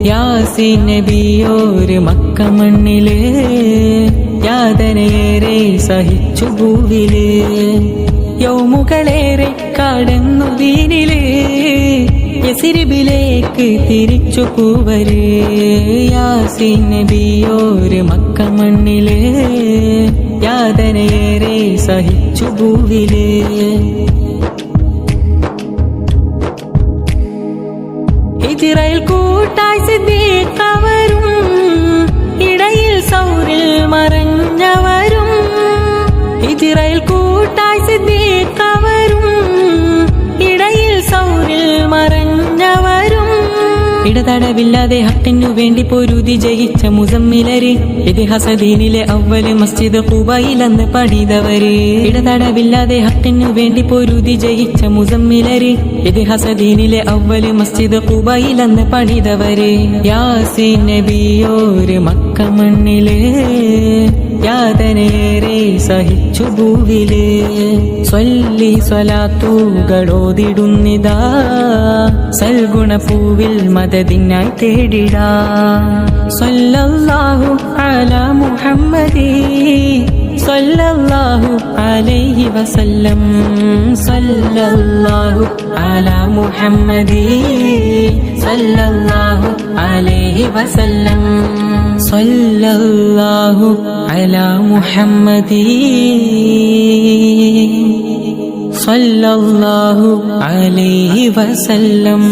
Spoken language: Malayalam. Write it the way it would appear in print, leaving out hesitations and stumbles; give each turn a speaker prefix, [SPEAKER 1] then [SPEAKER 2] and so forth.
[SPEAKER 1] യാസീൻ നബിയോര് മക്ക മണ്ണില് യാതനയേറെ സഹിച്ചു ഭൂവില് യൗമുകളേറെ കടന്നു ദീനില് യസ്രിബിലേക്ക് തിരിച്ചു പൂവര് യാസീൻ നബിയോര് മക്ക മണ്ണില് യാതനയേറെ സഹിച്ചു ഭൂവില് ഹിജ്റയിൽ കൂട്ടായി സിദ്ദീഖവരും ഇടയിൽ സൗറിൽ മറഞ്ഞവരും ഹിജ്റയിൽ കൂട്ടായി സിദ്ദീഖവരും ഇടയിൽ സൗറിൽ മറഞ്ഞവരും ഇടതടവില്ലാതെ ഹക്കിനു വേണ്ടി പൊരുതി ജയിച്ച മുസമ്മിലര് ഇതിഹാസ ദീനിലെ അവ്വല് മസ്ജിദ് ഖുബയിലെന്ന് പണിതവര് ഇടതടവില്ലാതെ ഹക്കിനു വേണ്ടി പൊരുതി ജയിച്ച മുസമ്മിലര് ഇതിഹാസ ദീനിലെ അവ്വല് മസ്ജിദ് ഖുബയിലെന്ന് പണിതവര് യാസീൻ നബിയോര് മക്ക മണ്ണില് യാതനയേറെ സഹിച്ചു ഭൂവില് സ്വല്ലി സ്വലാത്തുകളോതിടുന്നിതാ സൽഗുണപൂവിൽ മദദിനായി തേടിടാ സ്വല്ലല്ലാഹു അലാ മുഹമ്മദി സ്വല്ലല്ലാഹു അലൈഹി വസല്ലം സ്വല്ലല്ലാഹു അലാ മുഹമ്മദി സ്വല്ലല്ലാഹു അലൈഹി വസല്ലം സ്വല്ലല്ലാഹു അലാ മുഹമ്മദി സ്വല്ലല്ലാഹു അലൈഹി വസല്ലം.